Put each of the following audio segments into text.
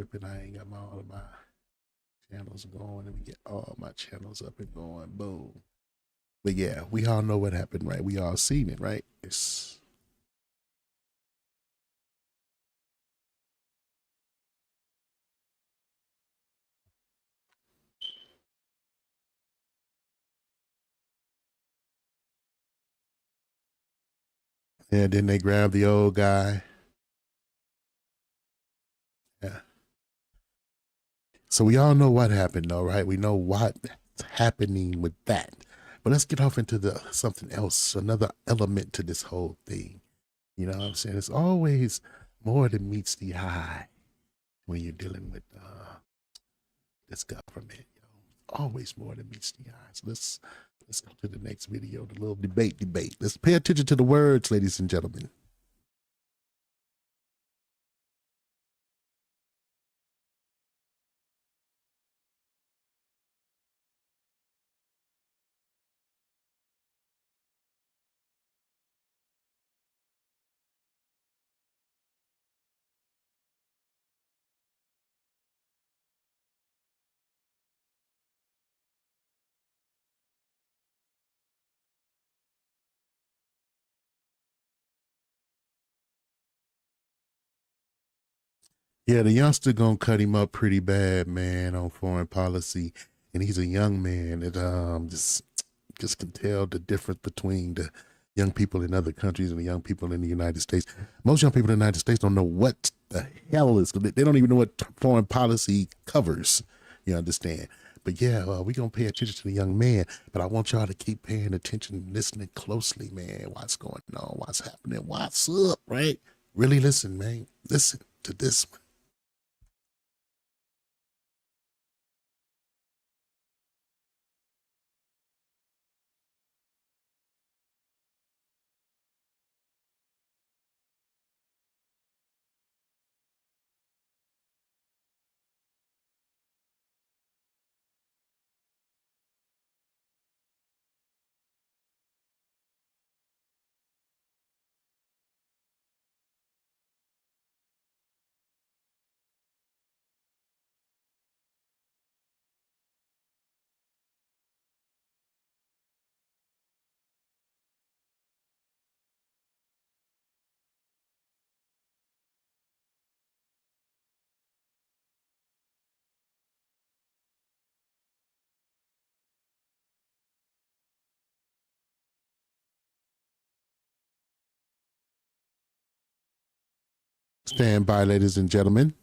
tripping. I ain't got all of my channels going. Let me get all my channels up and going. Boom. But yeah, we all know what happened, right? We all seen it, right? It's and then they grabbed the old guy. Yeah. So we all know what happened though, right? We know what's happening with that. But let's get off into the something else, another element to this whole thing. You know what I'm saying? It's always more than meets the eye when you're dealing with this government. You know, always more than meets the eye. So let's go to the next video, the little debate. Let's pay attention to the words, ladies and gentlemen. Yeah, the youngster gonna cut him up pretty bad, man, on foreign policy, and he's a young man that just can tell the difference between the young people in other countries and the young people in the United States. Most young people in the United States don't know what the hell is. They don't even know what foreign policy covers. You understand? But yeah, we're gonna pay attention to the young man. But I want y'all to keep paying attention, listening closely, man. What's going on? What's happening? What's up? Right? Really listen, man. Listen to this one. Stand by, ladies and gentlemen.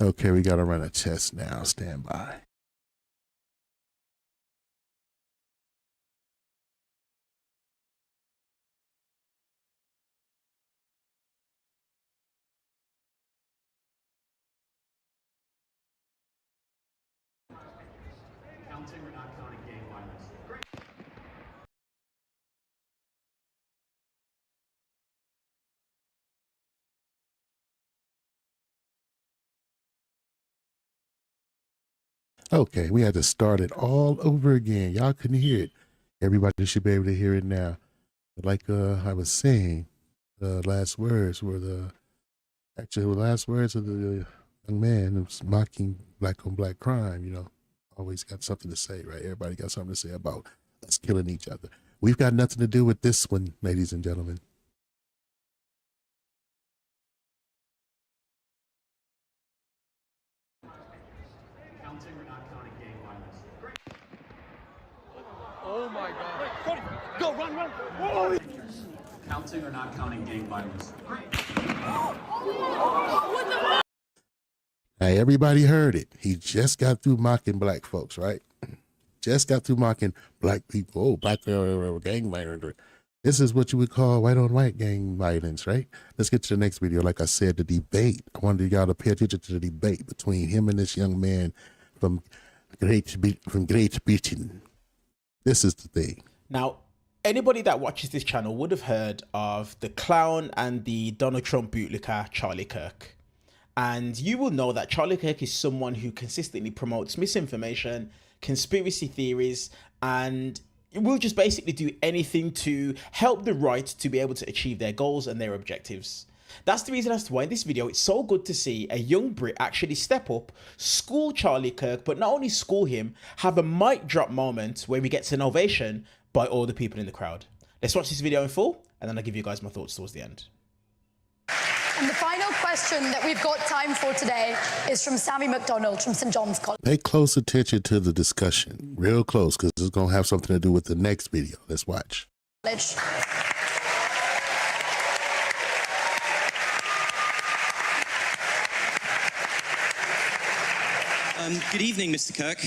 Okay, we got to run a test now. Stand by. Counting or not counting gang violence? Great. Okay, we had to start it all over again. Y'all couldn't hear it. Everybody should be able to hear it now. But like I was saying, the last words were the last words of the young man who's mocking black on black crime. You know, always got something to say, right? Everybody got something to say about us killing each other. We've got nothing to do with this one, ladies and gentlemen. Counting or not counting gang violence? Great. Oh my God. Wait, Cody, go, run. Whoa. Counting or not counting gang violence? Great. Hey, everybody heard it. He just got through mocking black folks, right? Just got through mocking black people. Oh, black gangbangers. This is what you would call white on white gang violence, right? Let's get to the next video. Like I said, the debate. I wanted y'all to pay attention to the debate between him and this young man from Great Britain. This is the thing. Now, anybody that watches this channel would have heard of the clown and the Donald Trump bootlicker, Charlie Kirk. And you will know that Charlie Kirk is someone who consistently promotes misinformation, conspiracy theories, and will just basically do anything to help the right to be able to achieve their goals and their objectives. That's the reason as to why in this video it's so good to see a young Brit actually step up, school Charlie Kirk, but not only school him, have a mic drop moment where he gets an ovation by all the people in the crowd. Let's watch this video in full, and then I'll give you guys my thoughts towards the end. And the final question that we've got time for today is from Sammy McDonald from St. John's College. Pay close attention to the discussion, real close, because it's going to have something to do with the next video. Let's watch. Good evening, Mr. Kirk.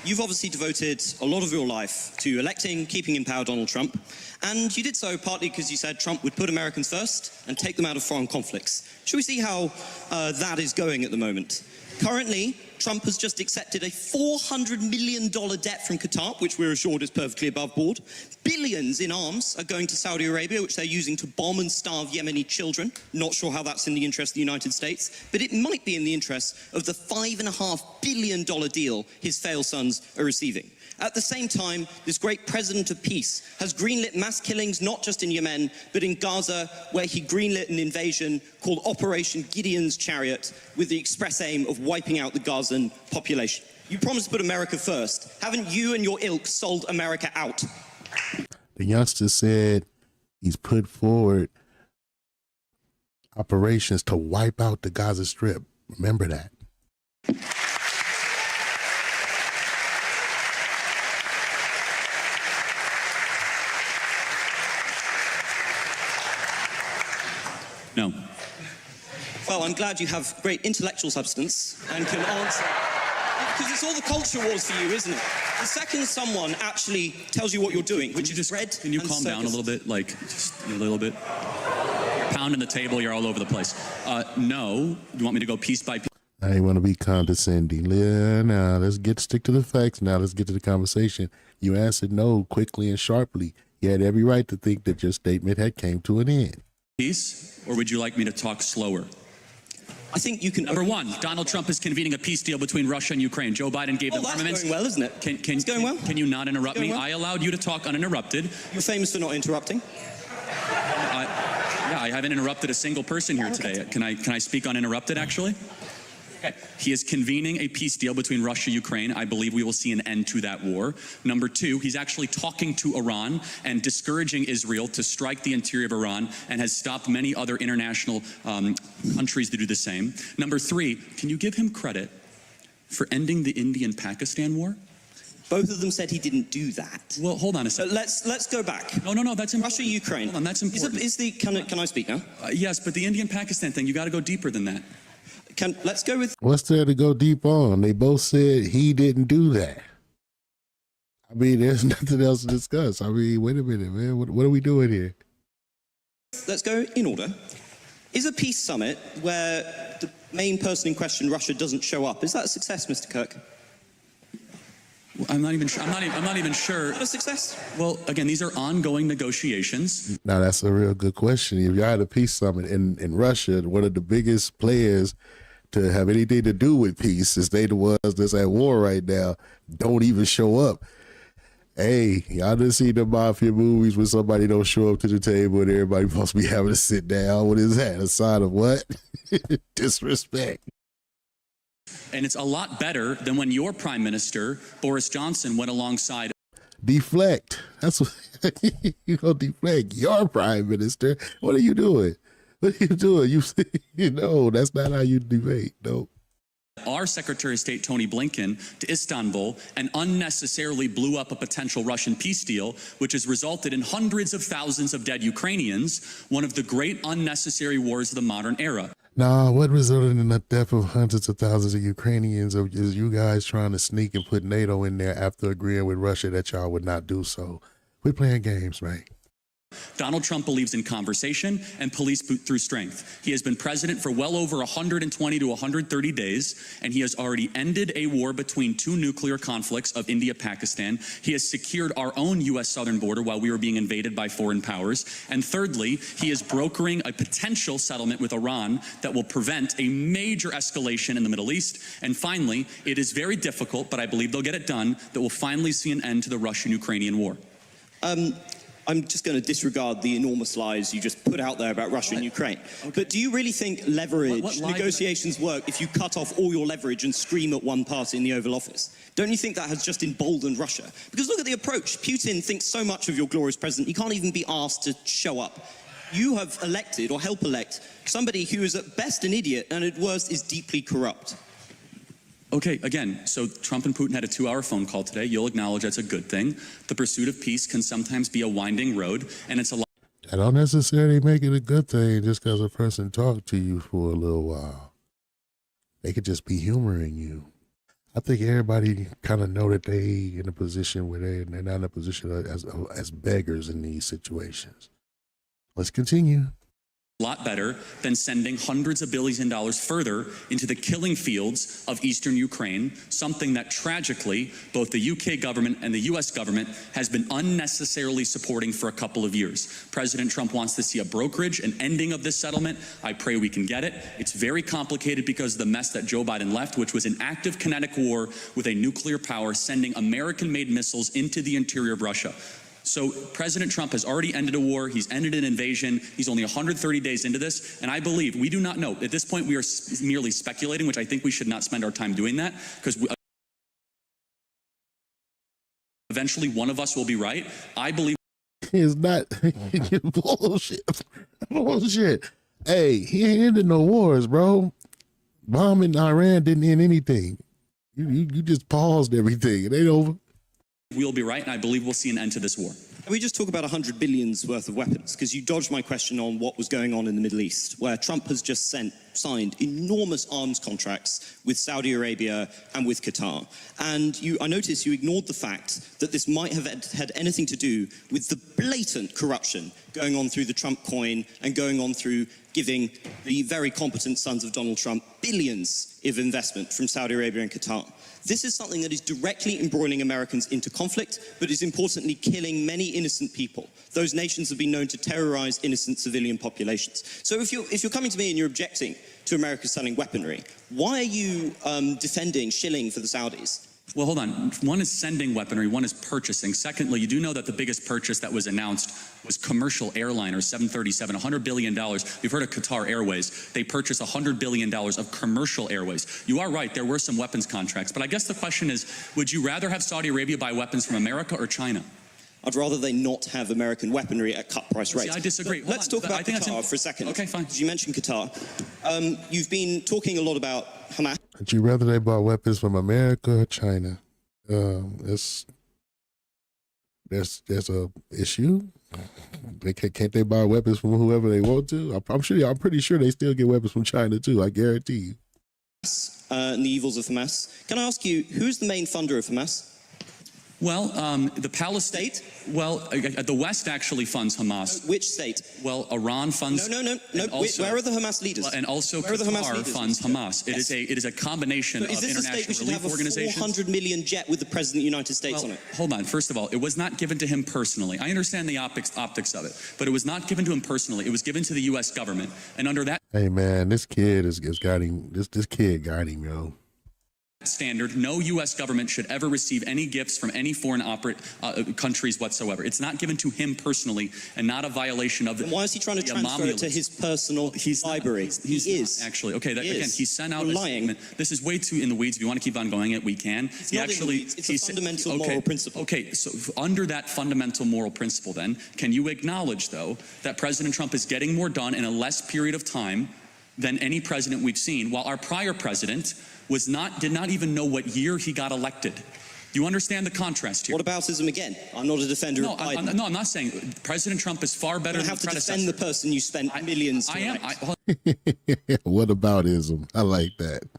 You've obviously devoted a lot of your life to electing, keeping in power Donald Trump, and you did so partly because you said Trump would put Americans first and take them out of foreign conflicts. Should we see how that is going at the moment? Currently, Trump has just accepted a $400 million debt from Qatar, which we're assured is perfectly above board. Billions in arms are going to Saudi Arabia, which they're using to bomb and starve Yemeni children. Not sure how that's in the interest of the United States, but it might be in the interest of the $5.5 billion deal his failed sons are receiving. At the same time, this great president of peace has greenlit mass killings not just in Yemen, but in Gaza, where he greenlit an invasion called Operation Gideon's Chariot with the express aim of wiping out the Gazan population. You promised to put America first. Haven't you and your ilk sold America out? The youngster said he's put forward operations to wipe out the Gaza Strip. Remember that. No. Well, I'm glad you have great intellectual substance and can answer. Because it's all the culture wars for you, isn't it? The second someone actually tells you what you're doing, which is bread. Can you calm down a little bit? Like, just a little bit. Pounding the table, you're all over the place. No. You want me to go piece by piece? I ain't want to be condescending. Now, stick to the facts. Now, let's get to the conversation. You answered no quickly and sharply. You had every right to think that your statement had came to an end. Peace, or would you like me to talk slower? I think you can. Number one, Donald Trump is convening a peace deal between Russia and Ukraine. Joe Biden gave them armaments. That's going well, isn't it? It's going well. Can you not interrupt me? Well. I allowed you to talk uninterrupted. You're famous for not interrupting. Yeah, I haven't interrupted a single person here today. Can I speak uninterrupted, actually? Okay. He is convening a peace deal between Russia and Ukraine. I believe we will see an end to that war. Number two, he's actually talking to Iran and discouraging Israel to strike the interior of Iran, and has stopped many other international countries to do the same. Number three, can you give him credit for ending the Indian-Pakistan war? Both of them said he didn't do that. Well, hold on a second. Let's go back. No, that's important. Russia, Ukraine. Hold on, that's important. Can I speak now? Yes, but the Indian-Pakistan thing, you got to go deeper than that. Let's go with. What's there to go deep on? They both said he didn't do that. I mean, there's nothing else to discuss. I mean, wait a minute, man. What are we doing here? Let's go in order. Is a peace summit where the main person in question, Russia, doesn't show up, is that a success, Mr. Kirk? Well, I'm not even sure. I'm not even sure. Not a success? Well, again, these are ongoing negotiations. Now, that's a real good question. If you had a peace summit in Russia, one of the biggest players to have anything to do with peace, since they the ones that's at war right now, don't even show up. Hey, y'all done seen the mafia movies when somebody don't show up to the table and everybody supposed to be having to sit down. What is that? A sign of what? Disrespect. And it's a lot better than when your prime minister, Boris Johnson, went alongside. Deflect. That's what you gonna deflect. Your prime minister. What are you doing? What are you doing? You know, that's not how you debate. No. Our Secretary of State, Tony Blinken, to Istanbul and unnecessarily blew up a potential Russian peace deal, which has resulted in hundreds of thousands of dead Ukrainians, one of the great unnecessary wars of the modern era. Nah, what resulted in the death of hundreds of thousands of Ukrainians is you guys trying to sneak and put NATO in there after agreeing with Russia that y'all would not do so. We're playing games, right? Donald Trump believes in conversation and police through strength. He has been president for well over 120 to 130 days, and he has already ended a war between two nuclear conflicts of India-Pakistan. He has secured our own U.S. southern border while we were being invaded by foreign powers. And thirdly, he is brokering a potential settlement with Iran that will prevent a major escalation in the Middle East. And finally, it is very difficult, but I believe they'll get it done, that will finally see an end to the Russian-Ukrainian war. I'm just going to disregard the enormous lies you just put out there about Russia and Ukraine. Okay. But do you really think leverage negotiations work if you cut off all your leverage and scream at one party in the Oval Office? Don't you think that has just emboldened Russia? Because look at the approach. Putin thinks so much of your glorious president, he can't even be asked to show up. You have elected, or help elect, somebody who is at best an idiot and at worst is deeply corrupt. Okay, again, so Trump and Putin had a 2-hour phone call today. You'll acknowledge that's a good thing. The pursuit of peace can sometimes be a winding road, and it's a lot. That don't necessarily make it a good thing just because a person talked to you for a little while. They could just be humoring you. I think everybody kind of know that they in a position where they're not in a position as beggars in these situations. Let's continue. Lot better than sending hundreds of billions of dollars further into the killing fields of eastern Ukraine, something that tragically both the UK government and the US government has been unnecessarily supporting for a couple of years. President Trump wants to see a brokerage, an ending of this settlement. I pray we can get it. It's very complicated because of the mess that Joe Biden left, which was an active kinetic war with a nuclear power sending American-made missiles into the interior of Russia. So President Trump has already ended a war. He's ended an invasion. He's only 130 days into this. And I believe, we do not know. At this point, we are merely speculating, which I think we should not spend our time doing that, because eventually one of us will be right. I believe It's not bullshit. Bullshit. Hey, he ain't ended no wars, bro. Bombing Iran didn't end anything. You just paused everything. It ain't over. we'll be right, and I believe we'll see an end to this war. Can we just talk about 100 billions worth of weapons? Because you dodged my question on what was going on in the Middle East, where Trump has just signed enormous arms contracts with Saudi Arabia and with Qatar. And I noticed you ignored the fact that this might have had anything to do with the blatant corruption going on through the Trump coin and going on through giving the very competent sons of Donald Trump billions of investment from Saudi Arabia and Qatar. This is something that is directly embroiling Americans into conflict, but is importantly killing many innocent people. Those nations have been known to terrorize innocent civilian populations. So if you're coming to me and you're objecting to America selling weaponry, why are you defending shilling for the Saudis? Well, hold on. One is sending weaponry, one is purchasing. Secondly, you do know that the biggest purchase that was announced was commercial airliners, 737, $100 billion. You've heard of Qatar Airways. They purchased $100 billion of commercial airways. You are right, there were some weapons contracts. But I guess the question is, would you rather have Saudi Arabia buy weapons from America or China? I'd rather they not have American weaponry at cut price rates. See, I disagree. Let's talk about Qatar for a second. Okay, fine. You mentioned Qatar. You've been talking a lot about Hamas. Would you rather they bought weapons from America or China? There's a issue. Can't they buy weapons from whoever they want to? I'm pretty sure they still get weapons from China too. I guarantee you. And the evils of Hamas. Can I ask you, who's the main funder of Hamas? Well, the Palestine. Well, the West actually funds Hamas. Which state? Well, Iran funds. No. Also, where are the Hamas leaders? And also Qatar funds Hamas. Yes. It is a combination of international relief organizations. Have a $400 million jet with the President of the United States on it? Hold on. First of all, it was not given to him personally. I understand the optics of it, but it was not given to him personally. It was given to the U.S. government, and under that. Hey man, this kid has got him. This kid got him, yo. Standard, no U.S. government should ever receive any gifts from any foreign countries whatsoever. It's not given to him personally and not a violation of the. And why is he trying to transfer it to his personal library? He is. Actually, okay, again, he sent out You're a lying. statement. This is way too in the weeds. If you want to keep on going we can. It's not in the weeds. It's a fundamental moral principle. Okay, so under that fundamental moral principle then, can you acknowledge, though, that President Trump is getting more done in a less period of time than any president we've seen, while our prior president did not even know what year he got elected? You understand the contrast here? What aboutism again? I'm not a defender of Biden. I'm not saying President Trump is far better than the predecessor. You have to defend the person you spent millions to elect. What aboutism? I like that.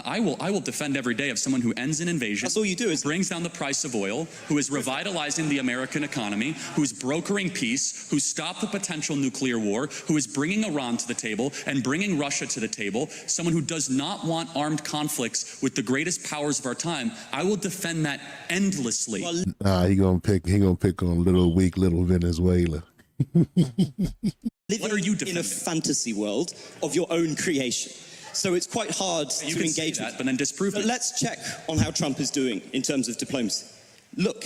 I will defend every day of someone who ends an invasion. That's all you do is brings down the price of oil, who is revitalizing the American economy, who's brokering peace, who stopped the potential nuclear war, who is bringing Iran to the table and bringing Russia to the table, someone who does not want armed conflicts with the greatest powers of our time. I will defend that endlessly. He gonna pick on little weak little Venezuela. living What are you in a defending? fantasy world of your own creation. So it's quite hard You to can say engage that, with. but then disprove But it. let's check on how Trump is doing in terms of diplomacy. Look,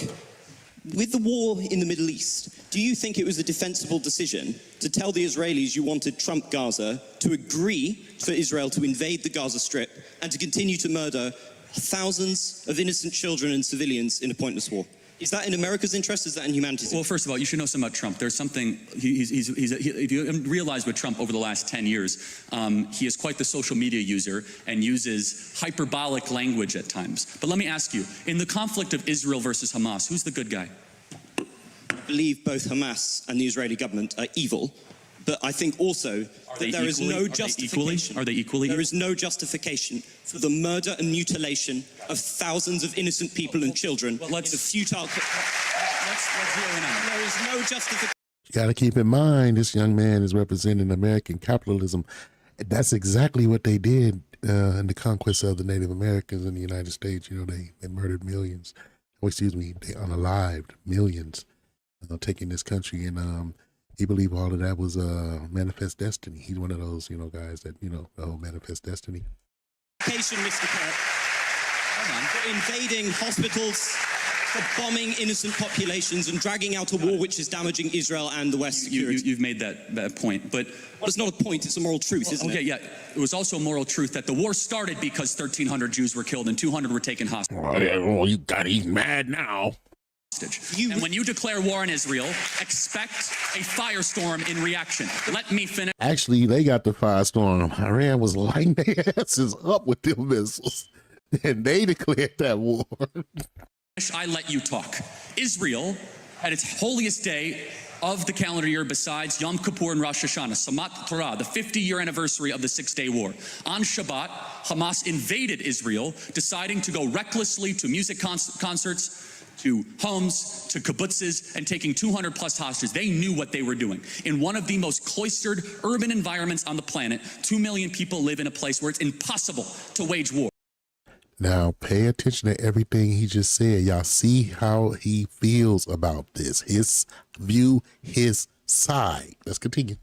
with the war in the Middle East, do you think it was a defensible decision to tell the Israelis you wanted Trump Gaza to agree for Israel to invade the Gaza Strip and to continue to murder thousands of innocent children and civilians in a pointless war? Is that in America's interest? Is that in humanity's Well, interest? first of all, you should know something about Trump. There's something, if you realize with Trump over the last 10 years, he is quite the social media user and uses hyperbolic language at times. But let me ask you, in the conflict of Israel versus Hamas, who's the good guy? I believe both Hamas and the Israeli government are evil, but I think also that there is no justification. Are they equally? There is no justification for the murder and mutilation of thousands of innocent people and children in a futile. Let's zero in on it. There is no justification. You got to keep in mind, this young man is representing American capitalism. That's exactly what they did in the conquest of the Native Americans in the United States. You know, they murdered millions. Oh, excuse me, they unalived millions, taking this country. And he believed all of that was manifest destiny. He's one of those, guys that, manifest destiny. Mr. Kirk, for invading hospitals, for bombing innocent populations and dragging out a war which is damaging Israel and the West's security. You've made that point, but Well, it's not a point, it's a moral truth, isn't okay, it? yeah, it was also a moral truth that the war started because 1,300 Jews were killed and 200 were taken hostage. Oh, he's mad now. And when you declare war on Israel, expect a firestorm in reaction. Let me finish. Actually, they got the firestorm. Iran was lighting their asses up with them missiles, and they declared that war. I let you talk. Israel, at its holiest day of the calendar year besides Yom Kippur and Rosh Hashanah, Samat Torah, the 50-year anniversary of the Six-Day War. On Shabbat, Hamas invaded Israel, deciding to go recklessly to music concerts, to homes, to kibbutzes, and taking 200 plus hostages. They knew what they were doing. In one of the most cloistered urban environments on the planet, 2 million people live in a place where it's impossible to wage war. Now, pay attention to everything he just said. Y'all see how he feels about this. His view, his side. Let's continue.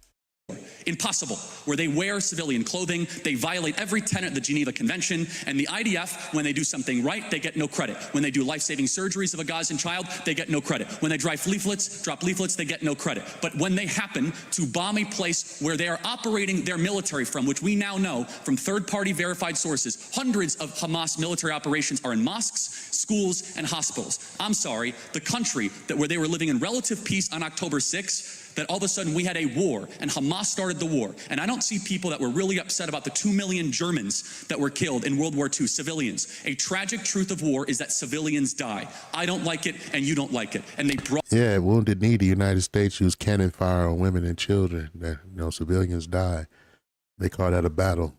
Impossible, where they wear civilian clothing, they violate every tenet of the Geneva Convention, and the IDF, when they do something right, they get no credit. When they do life-saving surgeries of a Gazan child, they get no credit. When they drop leaflets, they get no credit. But when they happen to bomb a place where they are operating their military from, which we now know from third-party verified sources, hundreds of Hamas military operations are in mosques, schools, and hospitals. I'm sorry, the country where they were living in relative peace on October 6th, that all of a sudden we had a war and Hamas started the war. And I don't see people that were really upset about the 2 million Germans that were killed in World War II, civilians. A tragic truth of war is that civilians die. I don't like it and you don't like it. And they brought... Yeah, Wounded Knee, the United States used cannon fire on women and children. That, civilians die. They call that a battle.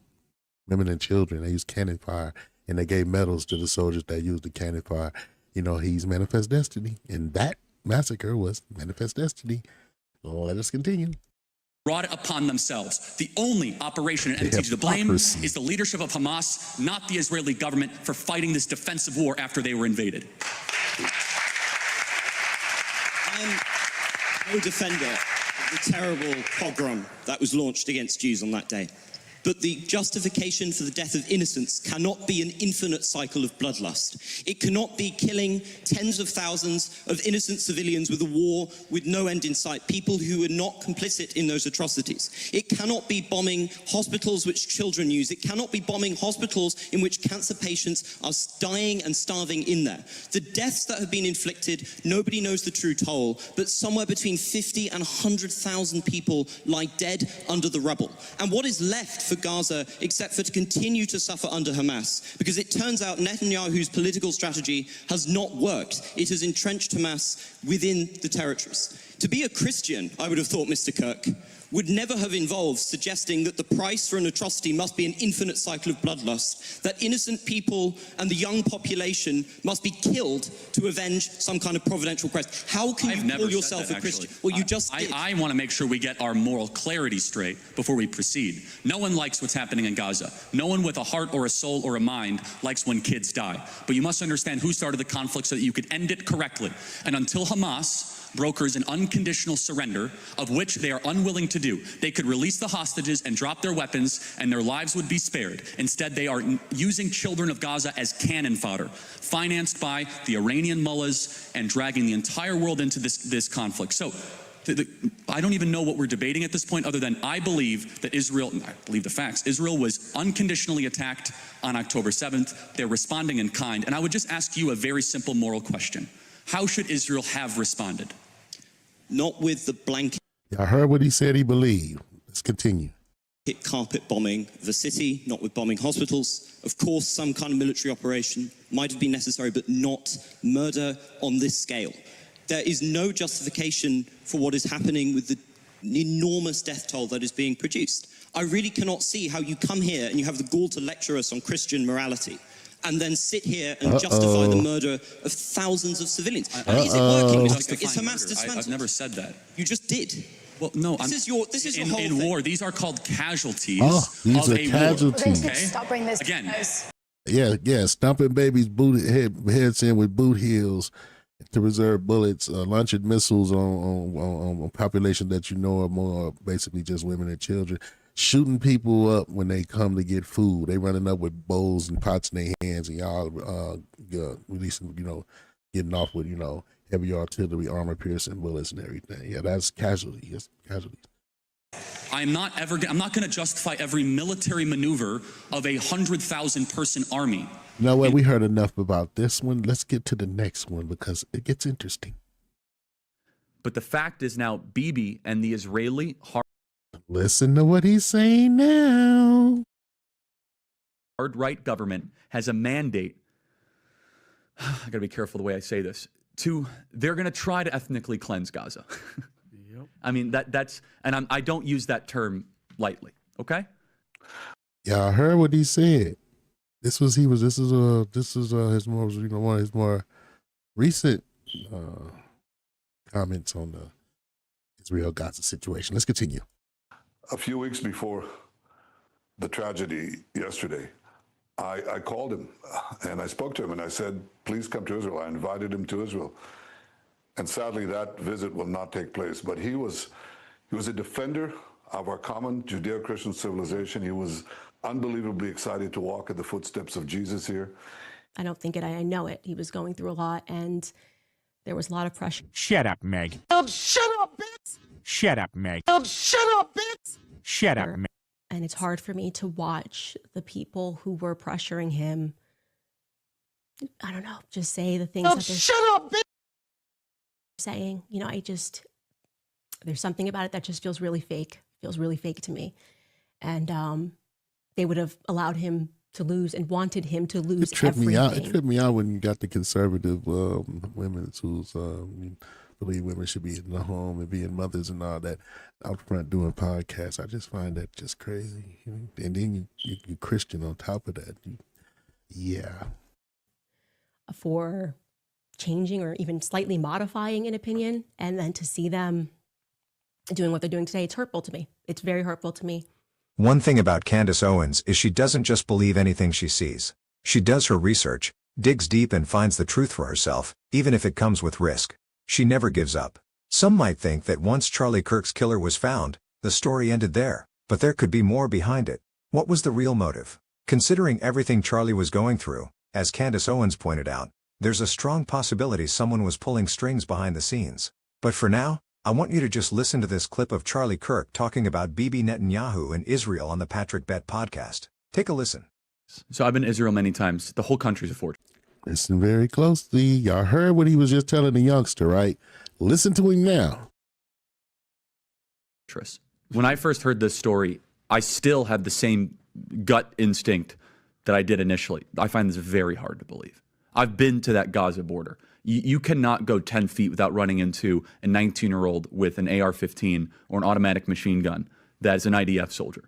Women and children, they used cannon fire. And they gave medals to the soldiers that used the cannon fire. He's manifest destiny. And that massacre was manifest destiny. Let us continue. Brought it upon themselves. The only operation and entity to blame is the leadership of Hamas, not the Israeli government, for fighting this defensive war after they were invaded. I'm no defender of the terrible pogrom that was launched against Jews on that day. But the justification for the death of innocents cannot be an infinite cycle of bloodlust. It cannot be killing tens of thousands of innocent civilians with a war with no end in sight, people who are not complicit in those atrocities. It cannot be bombing hospitals which children use. It cannot be bombing hospitals in which cancer patients are dying and starving in there. The deaths that have been inflicted, nobody knows the true toll, but somewhere between 50 and 100,000 people lie dead under the rubble. And what is left for Gaza except for to continue to suffer under Hamas? Because it turns out Netanyahu's political strategy has not worked. It has entrenched Hamas within the territories. To be a Christian, I would have thought, Mr. Kirk, would never have involved suggesting that the price for an atrocity must be an infinite cycle of bloodlust, that innocent people and the young population must be killed to avenge some kind of providential quest. How can you call yourself a Christian? Well, you just did. I want to make sure we get our moral clarity straight before we proceed. No one likes what's happening in Gaza. No one with a heart or a soul or a mind likes when kids die. But you must understand who started the conflict so that you could end it correctly. And until Hamas brokers an unconditional surrender, of which they are unwilling to do, they could release the hostages and drop their weapons and their lives would be spared. Instead, they are using children of Gaza as cannon fodder, financed by the Iranian mullahs and dragging the entire world into this conflict. So I don't even know what we're debating at this point, other than I believe that Israel, I believe the facts, Israel was unconditionally attacked on October 7th. They're responding in kind. And I would just ask you a very simple moral question. How should Israel have responded? Not with the blanket Y'all heard what he said he believed. Let's continue. carpet bombing of a city, not with bombing hospitals. Of course, some kind of military operation might have been necessary, but not murder on this scale. There is no justification for what is happening with the enormous death toll that is being produced. I really cannot see how you come here and you have the gall to lecture us on Christian morality and then sit here and justify the murder of thousands of civilians. And is it working, Mr. Cook? Is Hamas dismantled? I've never said that. You just did. Well, no, This is your whole in thing. war, these are called casualties These of are a casualties. war. Okay? Stop bringing this Again. to close. Yeah, stomping babies heads in with boot heels to reserve bullets, launching missiles on population that you know are more basically just women and children, shooting people up when they come to get food. They running up with bowls and pots in their hands, and y'all releasing, getting off with, heavy artillery, armor piercing bullets and everything. Yeah, that's casualty. Yes, casualty. I'm not going to justify every military maneuver of a 100,000 person army. You know what? We heard enough about this one. Let's get to the next one because it gets interesting. But the fact is now Bibi and the Israeli Listen to what he's saying now. hard right government has a mandate. I got to be careful the way I say this. They're going to try to ethnically cleanse Gaza. Yep. I mean I don't use that term lightly. Okay. Yeah, I heard what he said. This is his more one of his more recent comments on the Israel-Gaza situation. Let's continue. A few weeks before the tragedy yesterday, I called him and I spoke to him and I said, please come to Israel. I invited him to Israel. And sadly, that visit will not take place. But he was a defender of our common Judeo-Christian civilization. He was unbelievably excited to walk in the footsteps of Jesus here. I don't think it, I know it. He was going through a lot and there was a lot of pressure. Shut up, Meg. Shut up, bitch! Shut up, Meg. Shut up, bitch! Shut up, Meg. And it's hard for me to watch the people who were pressuring him, I don't know, just say the things that they're Shut up, bitch! saying. There's something about it that just feels really fake to me. And they would have allowed him to lose and wanted him to lose everything. It tripped me out when you got the conservative women who's believe women should be in the home and being mothers and all that out front doing podcasts. I just find that just crazy. And then you Christian on top of that. Yeah. For changing or even slightly modifying an opinion, and then to see them doing what they're doing today, it's hurtful to me. It's very hurtful to me. One thing about Candace Owens is she doesn't just believe anything she sees. She does her research, digs deep and finds the truth for herself, even if it comes with risk. She never gives up. Some might think that once Charlie Kirk's killer was found, the story ended there, but there could be more behind it. What was the real motive? Considering everything Charlie was going through, as Candace Owens pointed out, there's a strong possibility someone was pulling strings behind the scenes. But for now, I want you to just listen to this clip of Charlie Kirk talking about Bibi Netanyahu and Israel on the Patrick Bett podcast. Take a listen. So I've been to Israel many times. The whole country's a fortress. Listen very closely. Y'all heard what he was just telling the youngster, right? Listen to him now. When I first heard this story, I still had the same gut instinct that I did initially. I find this very hard to believe. I've been to that Gaza border. You cannot go 10 feet without running into a 19-year-old with an AR-15 or an automatic machine gun that is an IDF soldier,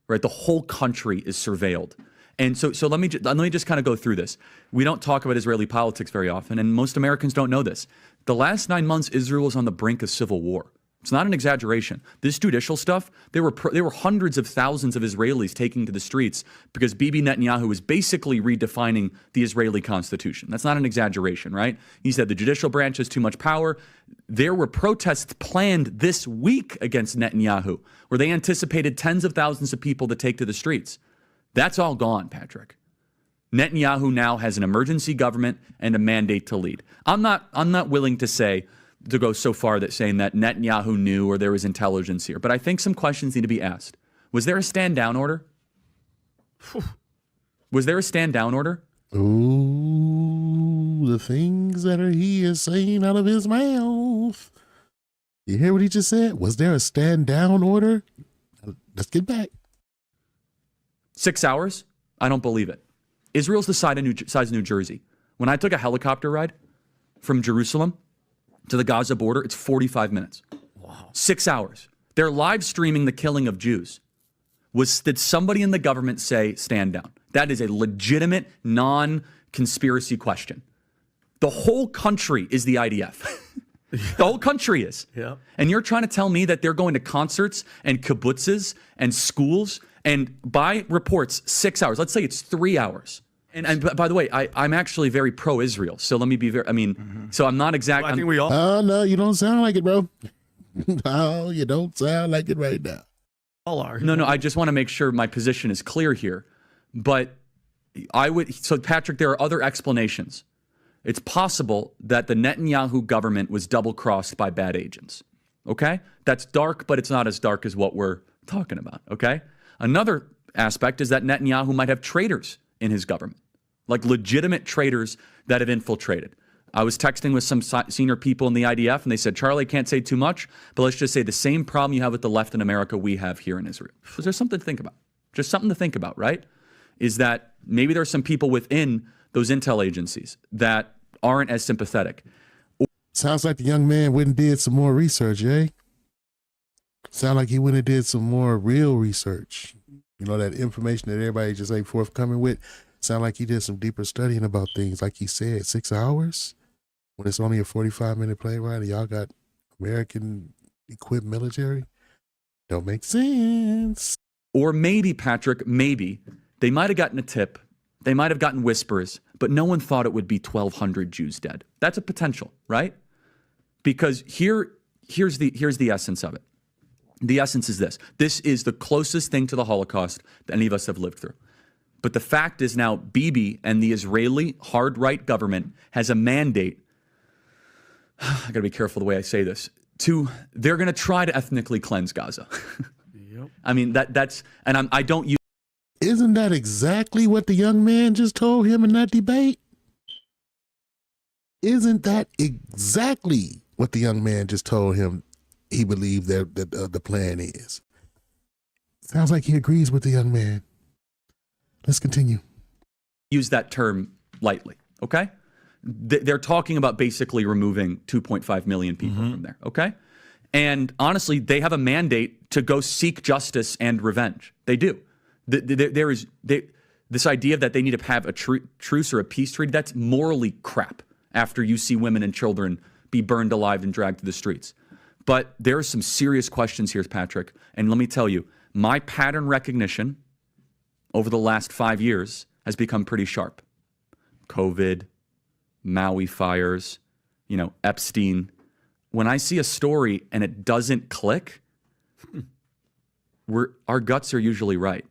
right? The whole country is surveilled. And so let me just kind of go through this. We don't talk about Israeli politics very often, and most Americans don't know this. The last 9 months, Israel was on the brink of civil war. It's not an exaggeration. This judicial stuff, there were hundreds of thousands of Israelis taking to the streets because Bibi Netanyahu was basically redefining the Israeli constitution. That's not an exaggeration, right? He said the judicial branch has too much power. There were protests planned this week against Netanyahu, where they anticipated tens of thousands of people to take to the streets. That's all gone, Patrick. Netanyahu now has an emergency government and a mandate to lead. I'm not willing to go so far that saying that Netanyahu knew or there was intelligence here, but I think some questions need to be asked. Was there a stand down order? Was there a stand down order? Ooh, the things that he is saying out of his mouth. You hear what he just said? Was there a stand down order? Let's get back. 6 hours? I don't believe it. Israel's the size of New Jersey. When I took a helicopter ride from Jerusalem to the Gaza border, it's 45 minutes. Wow. 6 hours. They're live streaming the killing of Jews. Did somebody in the government say stand down? That is a legitimate, non-conspiracy question. The whole country is the IDF. The whole country is. Yeah. And you're trying to tell me that they're going to concerts and kibbutzes and schools, and by reports, 6 hours. Let's say it's 3 hours. And by the way, I'm actually very pro-Israel. So let me be so I'm not exactly. Well, I think we all. Oh, no, you don't sound like it, bro. No, you don't sound like it right now. All are. No, I just want to make sure my position is clear here. But so Patrick, there are other explanations. It's possible that the Netanyahu government was double-crossed by bad agents. Okay? That's dark, but it's not as dark as what we're talking about. Okay? Another aspect is that Netanyahu might have traitors in his government, like legitimate traitors that have infiltrated. I was texting with some senior people in the IDF, and they said, Charlie, I can't say too much, but let's just say the same problem you have with the left in America, we have here in Israel. So there's something to think about. Just something to think about, right? Is that maybe there's some people within those intel agencies that aren't as sympathetic. Sounds like the young man went and did some more research, eh? Sound like he went and did some more real research. You know, that information that everybody just ain't forthcoming with. Sound like he did some deeper studying about things. Like he said, 6 hours when it's only a 45-minute plane ride and y'all got American equipped military. Don't make sense. Or maybe, Patrick, maybe they might have gotten a tip. They might have gotten whispers, but no one thought it would be 1,200 Jews dead. That's a potential, right? Because here's the essence of it. The essence is this. This is the closest thing to the Holocaust that any of us have lived through. But the fact is now Bibi and the Israeli hard-right government has a mandate. I got to be careful the way I say this. They're going to try to ethnically cleanse Gaza. Yep. I mean, I don't use. Isn't that exactly what the young man just told him in that debate? Isn't that exactly what the young man just told him he believed that the plan is? Sounds like he agrees with the young man. Let's continue. Use that term lightly, okay? They're talking about basically removing 2.5 million people from there, okay? And honestly, they have a mandate to go seek justice and revenge. They do. This idea that they need to have a truce or a peace treaty, that's morally crap after you see women and children be burned alive and dragged to the streets. But there are some serious questions here, Patrick. And let me tell you, my pattern recognition over the last 5 years has become pretty sharp. COVID, Maui fires, Epstein. When I see a story and it doesn't click, our guts are usually right.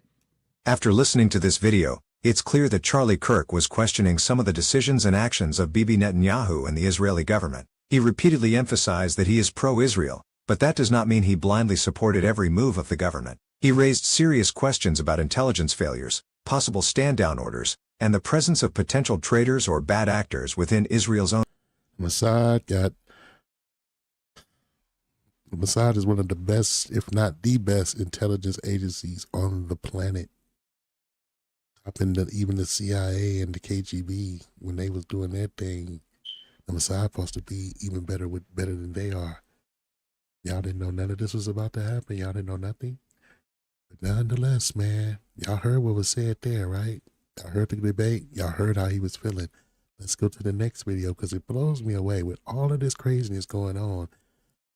After listening to this video, it's clear that Charlie Kirk was questioning some of the decisions and actions of Bibi Netanyahu and the Israeli government. He repeatedly emphasized that he is pro-Israel, but that does not mean he blindly supported every move of the government. He raised serious questions about intelligence failures, possible stand-down orders, and the presence of potential traitors or bad actors within Israel's own. Mossad is one of the best, if not the best, intelligence agencies on the planet. Up in even the CIA and the KGB, when they was doing their thing, The Messiah supposed to be even better than they are. Y'all didn't know none of this was about to happen. Y'all didn't know nothing. But nonetheless, man, y'all heard what was said there, right? Y'all heard the debate. Y'all heard how he was feeling. Let's go to the next video because it blows me away with all of this craziness going on.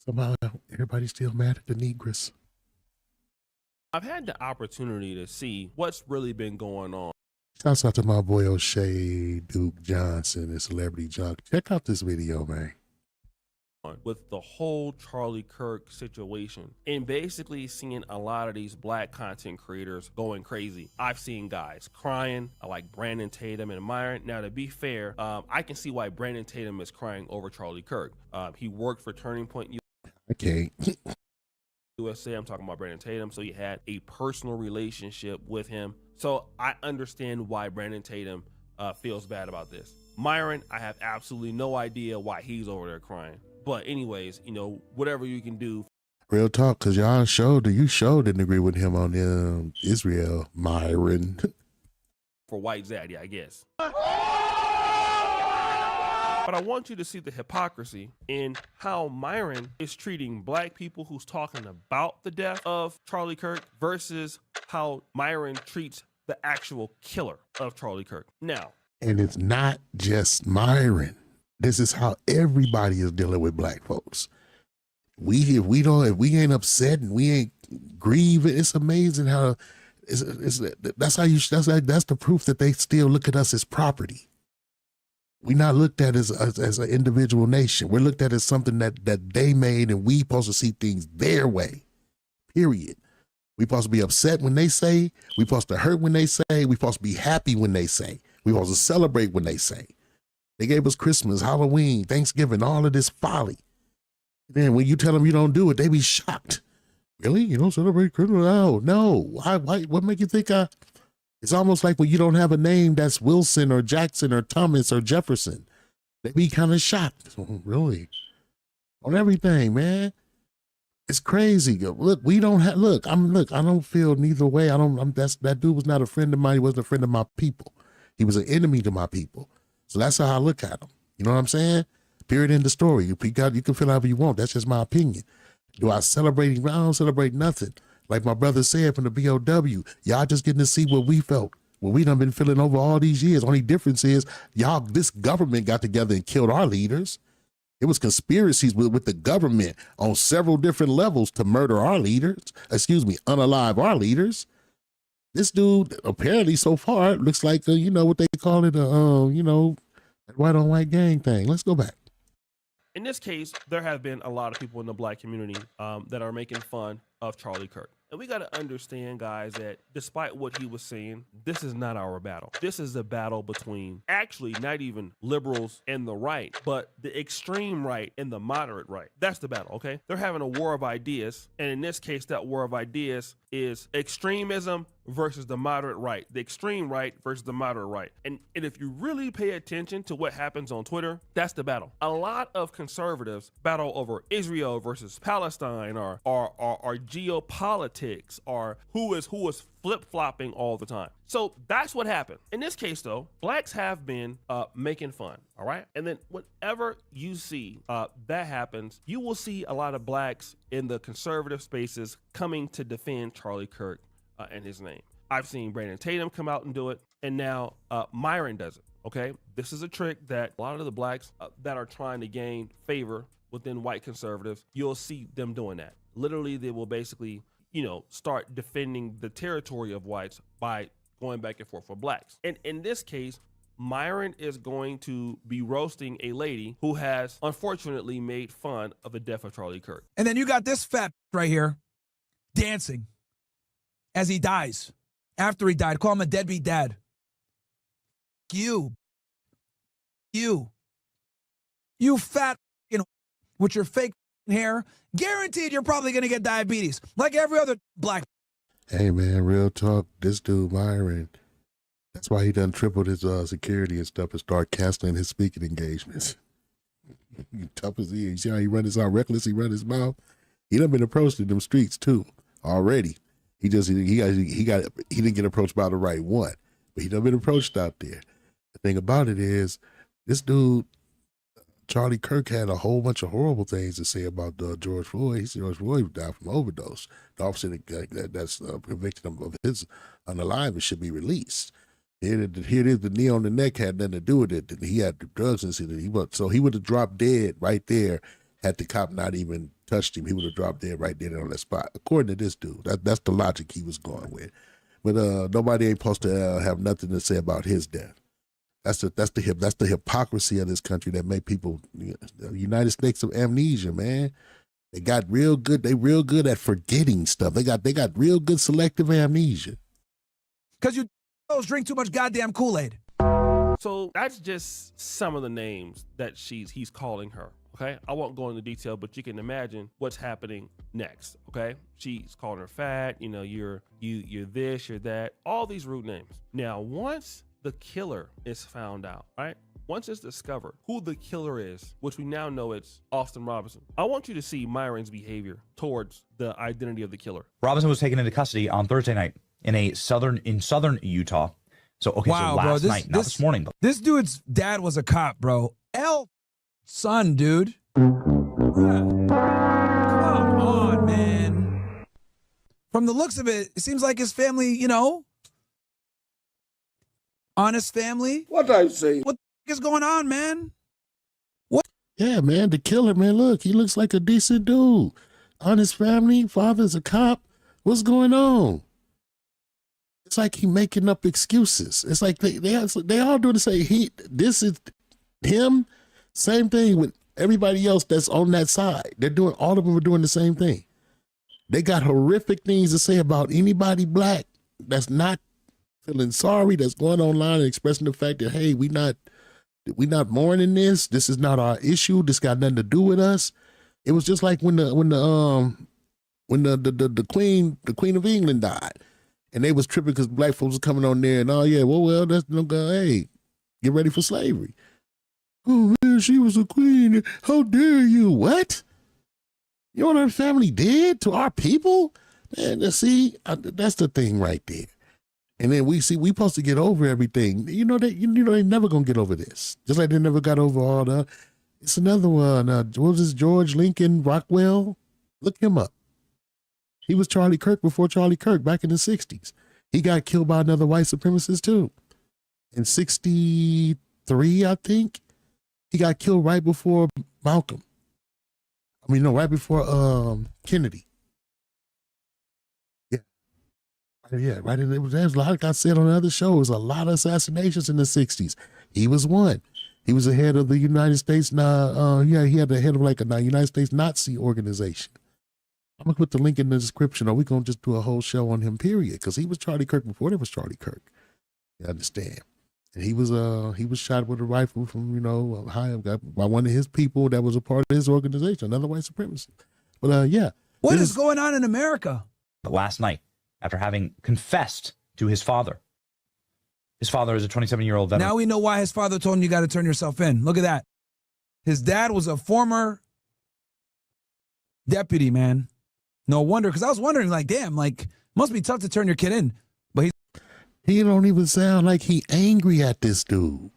Somehow everybody's still mad at the Negress. I've had the opportunity to see what's really been going on. Shouts out to my boy O'Shea Duke Johnson and Celebrity Junk. Check out this video, man. With the whole Charlie Kirk situation and basically seeing a lot of these black content creators going crazy. I've seen guys crying like Brandon Tatum and Myron. Now, to be fair, I can see why Brandon Tatum is crying over Charlie Kirk. He worked for Turning Point USA. I'm talking about Brandon Tatum. So he had a personal relationship with him. So I understand why Brandon Tatum feels bad about this. Myron, I have absolutely no idea why he's over there crying. But anyways, you know, whatever you can do. Real talk, because you didn't agree with him on Israel, Myron. For White Zaddy, I guess. But I want you to see the hypocrisy in how Myron is treating black people who's talking about the death of Charlie Kirk versus how Myron treats the actual killer of Charlie Kirk. Now, and it's not just Myron. This is how everybody is dealing with black folks. If we ain't upset and we ain't grieving, it's amazing how that's the proof that they still look at us as property. We're not looked at as an individual nation. We're looked at as something that they made, and we supposed to see things their way. Period. We supposed to be upset when they say. We supposed to hurt when they say. We supposed to be happy when they say. We supposed to celebrate when they say. They gave us Christmas, Halloween, Thanksgiving, all of this folly. Then when you tell them you don't do it, they be shocked. Really? You don't celebrate Christmas? Oh, no. Why? What make you think it's almost like when you don't have a name that's Wilson or Jackson or Thomas or Jefferson. They be kind of shocked. Oh, really? On everything, man. It's crazy. Look, I don't feel neither way. That dude was not a friend of mine. He wasn't a friend of my people. He was an enemy to my people. So that's how I look at him. You know what I'm saying? Period, end of story. You can feel however you want. That's just my opinion. Do I celebrate? I don't celebrate nothing. Like my brother said from the BOW, y'all just getting to see what we felt, what we done been feeling over all these years. Only difference is this government got together and killed our leaders. It was conspiracies with the government on several different levels to murder our leaders. Unalive our leaders. This dude apparently so far looks like what they call it white on white gang thing. Let's go back. In this case, there have been a lot of people in the black community that are making fun of Charlie Kirk. And we got to understand, guys, that despite what he was saying, this is not our battle. This is a battle between actually not even liberals and the right, but the extreme right and the moderate right. That's the battle, okay? They're having a war of ideas. And in this case, that war of ideas is extremism versus the moderate right, the extreme right versus the moderate right. And if you really pay attention to what happens on Twitter, that's the battle. A lot of conservatives battle over Israel versus Palestine or geopolitics or who is flip-flopping all the time. So that's what happened. In this case, though, blacks have been making fun, all right? And then whatever you see that happens, you will see a lot of blacks in the conservative spaces coming to defend Charlie Kirk and his name. I've seen Brandon Tatum come out and do it, and now Myron does it, okay? This is a trick that a lot of the blacks that are trying to gain favor within white conservatives, you'll see them doing that. Literally, they will basically, start defending the territory of whites by going back and forth for blacks. And in this case, Myron is going to be roasting a lady who has unfortunately made fun of the death of Charlie Kirk. And then you got this fat right here dancing as he dies. After he died, call him a deadbeat dad. You fat, with your fake hair, guaranteed you're probably going to get diabetes, like every other black. Hey, man, real talk. This dude, Myron, that's why he done tripled his security and stuff and start canceling his speaking engagements. Tough as he is. You see how he run his out reckless, he run his mouth. He done been approached in them streets, too, already. He didn't get approached by the right one, but he done been approached out there. The thing about it is, this dude, Charlie Kirk had a whole bunch of horrible things to say about George Floyd. He said George Floyd died from overdose. The officer that's convicted him of his unaliveness should be released. Here it is, the knee on the neck had nothing to do with it. He had the drugs and so he would have dropped dead right there had the cop not even touched him. He would have dropped dead right there on that spot. According to this dude, that's the logic he was going with. But nobody ain't supposed to have nothing to say about his death. That's the hypocrisy of this country that make people United States of amnesia, man. They got real good. They real good at forgetting stuff. They got real good selective amnesia. Because you drink too much goddamn Kool-Aid. So that's just some of the names that he's calling her. Okay, I won't go into detail, but you can imagine what's happening next. Okay, she's calling her fat. You know, you're this, you're that. All these rude names. Now, once the killer is found out, right? Once it's discovered who the killer is, which we now know it's Austin Robinson, I want you to see Myron's behavior towards the identity of the killer. Robinson was taken into custody on Thursday night in southern Utah. So wow, so last bro, night, not this morning. This dude's dad was a cop, bro. Son, dude. Come on, man. From the looks of it, it seems like his family, you know, honest family. What I say? What the is going on, man? Yeah, man, the killer, man, look, he looks like a decent dude. Honest family, father's a cop. What's going on? It's like he making up excuses. It's like they all doing the same. This is him. Same thing with everybody else that's on that side. All of them are doing the same thing. They got horrific things to say about anybody black that's not feeling sorry, that's going online and expressing the fact that, hey, we not mourning this. This is not our issue. This got nothing to do with us. It was just like when the Queen of England died, and they was tripping because black folks was coming on there and that's no go. Hey, get ready for slavery. Oh man, she was a queen. How dare you? What? You know what our family did to our people? Man, see, that's the thing right there. And then we supposed to get over everything. You know they never gonna get over this. Just like they never got over all the. It's another one. What was this? George Lincoln Rockwell? Look him up. He was Charlie Kirk before Charlie Kirk back in the 60s. He got killed by another white supremacist too. In 63, I think. He got killed right before Malcolm. I mean, no, right before Kennedy. Yeah, right. There was a lot, like I said on the other show, there was a lot of assassinations in the 60s. He was one. He was the head of the United States. He had the head of like a United States Nazi organization. I'm gonna put the link in the description, or we're gonna just do a whole show on him, period. Because he was Charlie Kirk before there was Charlie Kirk. You understand? And he was shot with a rifle from by one of his people that was a part of his organization, another white supremacist. But what is going on in America? Last night, after having confessed to his father. His father is a 27-year-old veteran. Now we know why his father told him you got to turn yourself in. Look at that. His dad was a former deputy, man. No wonder, because I was wondering, like, damn, like, must be tough to turn your kid in. But he don't even sound like he angry at this dude.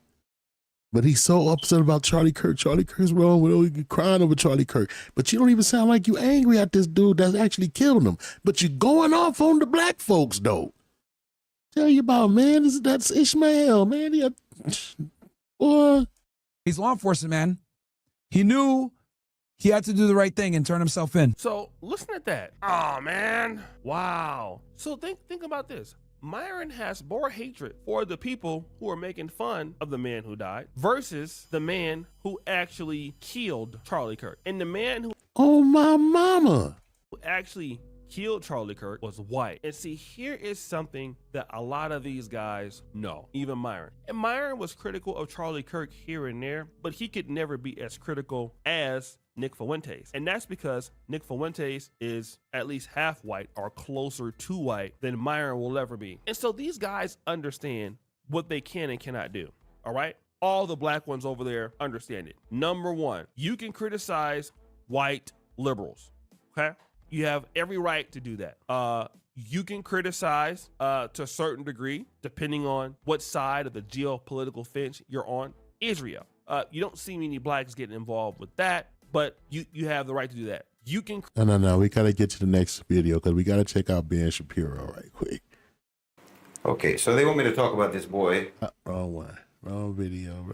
But he's so upset about Charlie Kirk. Charlie Kirk's wrong. We're crying over Charlie Kirk. But you don't even sound like you angry at this dude that's actually killed him. But you're going off on the black folks, though. Tell you about, man, that's Ishmael, man. Boy. He's law enforcement, man. He knew he had to do the right thing and turn himself in. So listen at that. Oh, man. Wow. So think about this. Myron has more hatred for the people who are making fun of the man who died versus the man who actually killed Charlie Kirk. And the man who my mama actually killed Charlie Kirk was white. And see, here is something that a lot of these guys know, even Myron. And Myron was critical of Charlie Kirk here and there, but he could never be as critical as Nick Fuentes. And that's because Nick Fuentes is at least half white or closer to white than Myron will ever be. And so these guys understand what they can and cannot do. All right. All the black ones over there understand it. Number one, you can criticize white liberals. Okay. You have every right to do that. You can criticize to a certain degree, depending on what side of the geopolitical fence you're on, Israel. You don't see many blacks getting involved with that, but you have the right to do that. You can. No. We gotta get to the next video because we gotta check out Ben Shapiro right quick. Okay, so they want me to talk about this boy. Wrong one. Wrong video.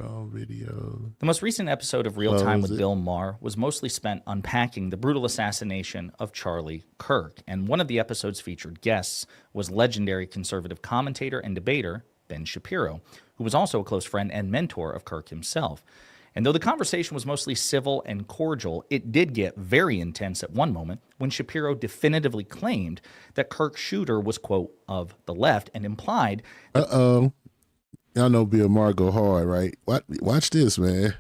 The most recent episode of Real Time with Bill Maher was mostly spent unpacking the brutal assassination of Charlie Kirk. And one of the episode's featured guests was legendary conservative commentator and debater Ben Shapiro, who was also a close friend and mentor of Kirk himself. And though the conversation was mostly civil and cordial, it did get very intense at one moment when Shapiro definitively claimed that Kirk's shooter was, quote, of the left and implied... Y'all know Bill Maher go hard, right? Watch this, man.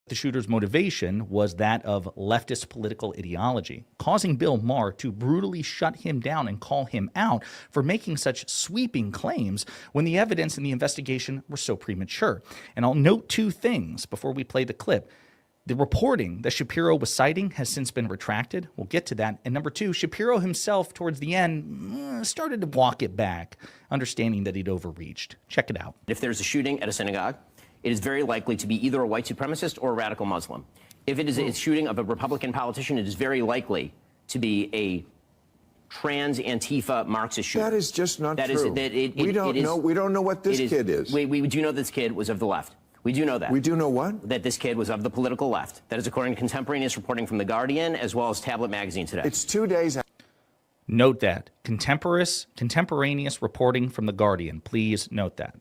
The shooter's motivation was that of leftist political ideology, causing Bill Maher to brutally shut him down and call him out for making such sweeping claims when the evidence in the investigation were so premature. And I'll note two things before we play the clip. The reporting that Shapiro was citing has since been retracted. We'll get to that. And number two, Shapiro himself, towards the end, started to walk it back, understanding that he'd overreached. Check it out. If there's a shooting at a synagogue, it is very likely to be either a white supremacist or a radical Muslim. If it is a shooting of a Republican politician, it is very likely to be a trans Antifa Marxist shooter. That is just not that true. We don't know what this kid is. We do know this kid was of the left. We do know that. We do know what? That this kid was of the political left. That is according to contemporaneous reporting from The Guardian as well as Tablet Magazine today. It's 2 days. Note that. Contemporaneous reporting from The Guardian. Please note that.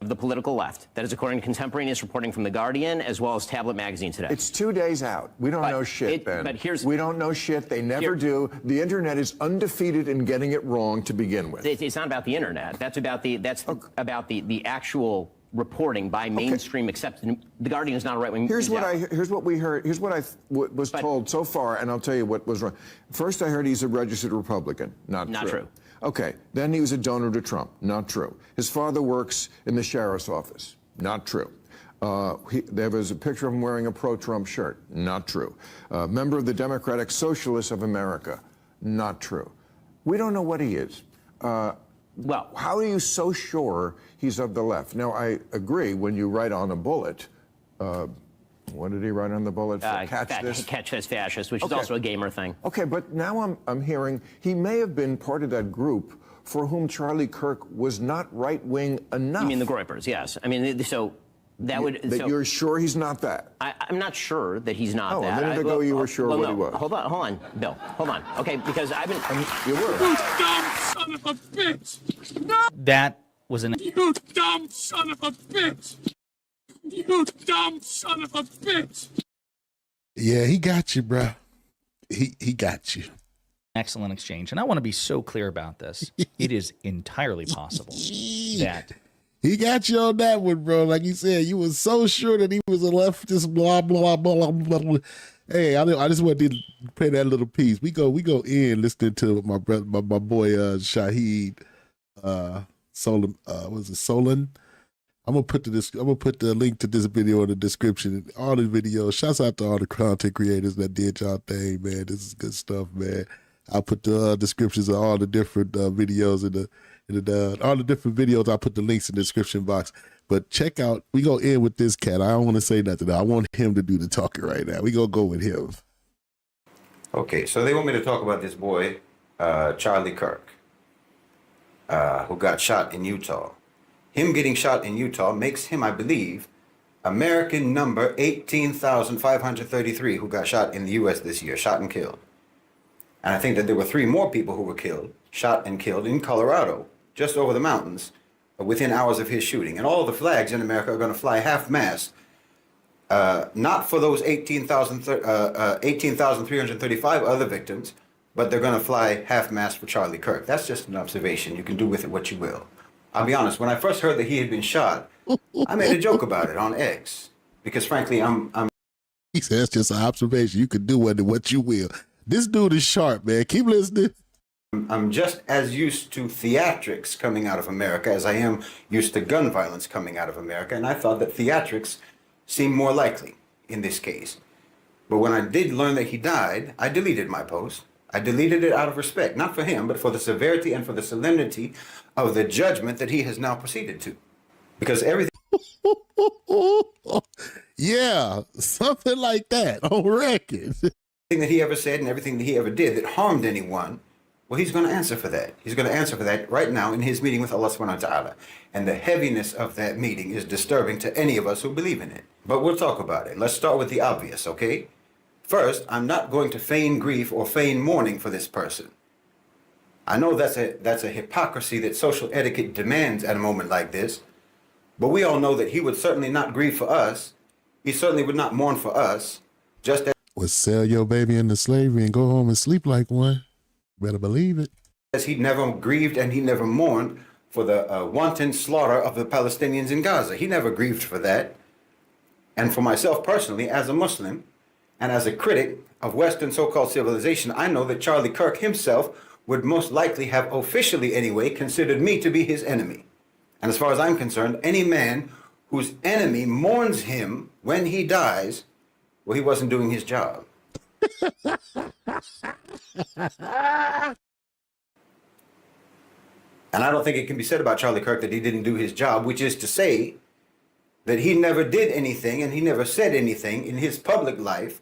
Of the political left. That is according to contemporaneous reporting from The Guardian as well as Tablet Magazine today. It's 2 days out. We don't know shit, Ben. But we don't know shit. They never do. The internet is undefeated in getting it wrong to begin with. It's not about the internet. That's about the actual reporting by mainstream accepted. The Guardian is not a right-wing. Here's what we heard. Here's what I was told so far, and I'll tell you what was wrong. First, I heard he's a registered Republican. Not true. Okay. Then he was a donor to Trump. Not true. His father works in the sheriff's office. Not true. There was a picture of him wearing a pro-Trump shirt. Not true. Member of the Democratic Socialists of America. Not true. We don't know what he is. Well, how are you so sure he's of the left? Now, I agree when you write on a bullet, what did he write on the bullet? Catch this fascist, which is also a gamer thing. Okay, but now I'm hearing he may have been part of that group for whom Charlie Kirk was not right-wing enough. You mean the Groypers, yes. I mean, so that would... You're sure he's not that? I'm not sure that he's not that. A minute ago you were sure what he was. Hold on, Bill. Hold on. Okay, because I've been... You were. You dumb son of a bitch! No! That was an... You dumb son of a bitch! You dumb son of a bitch! Yeah, he got you, bro. He got you. Excellent exchange. And I want to be so clear about this. It is entirely possible that... He got you on that one, bro. Like you said, you was so sure that he was a leftist, blah, blah, blah, blah, blah. Hey, I just wanted to play that little piece. We go in listening to my brother, my boy Shahid Solon. Was it Solon? I'm gonna put the link to this video in the description. All the videos. Shouts out to all the content creators that did y'all thing, man. This is good stuff, man. I'll put the descriptions of all the different videos in the all the different videos. I'll put the links in the description box. But check out, we go in with this cat. I don't want to say nothing. I want him to do the talking right now. We gonna go with him. Okay, so they want me to talk about this boy, Charlie Kirk, who got shot in Utah. Him getting shot in Utah makes him, I believe, American number 18,533 who got shot in the U.S. this year, shot and killed. And I think that there were 3 more people who were killed, shot and killed in Colorado, just over the mountains, within hours of his shooting. And all the flags in America are going to fly half-mast, not for those 18,335 other victims, but they're going to fly half-mast for Charlie Kirk. That's just an observation. You can do with it what you will. I'll be honest, when I first heard that he had been shot, I made a joke about it on X, because frankly, He says it's just an observation. You can do with it what you will. This dude is sharp, man. Keep listening. I'm just as used to theatrics coming out of America as I am used to gun violence coming out of America, and I thought that theatrics seemed more likely in this case. But when I did learn that he died, I deleted my post. I deleted it out of respect, not for him, but for the severity and for the solemnity of the judgment that he has now proceeded to. Because everything... Yeah, something like that on record. Everything that he ever said and everything that he ever did that harmed anyone, well, he's going to answer for that. He's going to answer for that right now in his meeting with Allah subhanahu wa ta'ala. And the heaviness of that meeting is disturbing to any of us who believe in it. But we'll talk about it. Let's start with the obvious, okay? First, I'm not going to feign grief or feign mourning for this person. I know that's a hypocrisy that social etiquette demands at a moment like this, but we all know that he would certainly not grieve for us. He certainly would not mourn for us, just as Would sell your baby into slavery and go home and sleep like one. Better believe it. as he never grieved and he never mourned for the wanton slaughter of the Palestinians in Gaza. He never grieved for that. And for myself personally, as a Muslim and as a critic of Western so-called civilization, I know that Charlie Kirk himself would most likely have officially anyway considered me to be his enemy. And as far as I'm concerned, any man whose enemy mourns him when he dies, well, he wasn't doing his job. And I don't think it can be said about Charlie Kirk that he didn't do his job, which is to say that he never did anything and he never said anything in his public life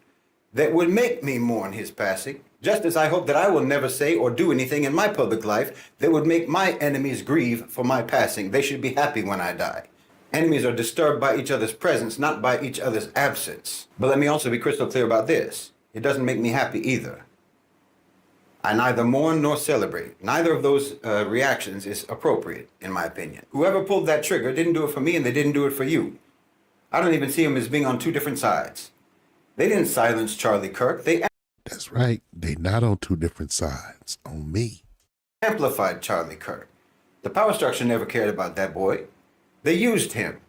that would make me mourn his passing, just as I hope that I will never say or do anything in my public life that would make my enemies grieve for my passing. They should be happy when I die. Enemies are disturbed by each other's presence, not by each other's absence. But let me also be crystal clear about this. It doesn't make me happy either. I neither mourn nor celebrate. Neither of those reactions is appropriate, in my opinion. Whoever pulled that trigger didn't do it for me and they didn't do it for you. I don't even see them as being on two different sides. They didn't silence Charlie Kirk. They That's right. They not on two different sides. On me. amplified Charlie Kirk. The power structure never cared about that boy. They used him.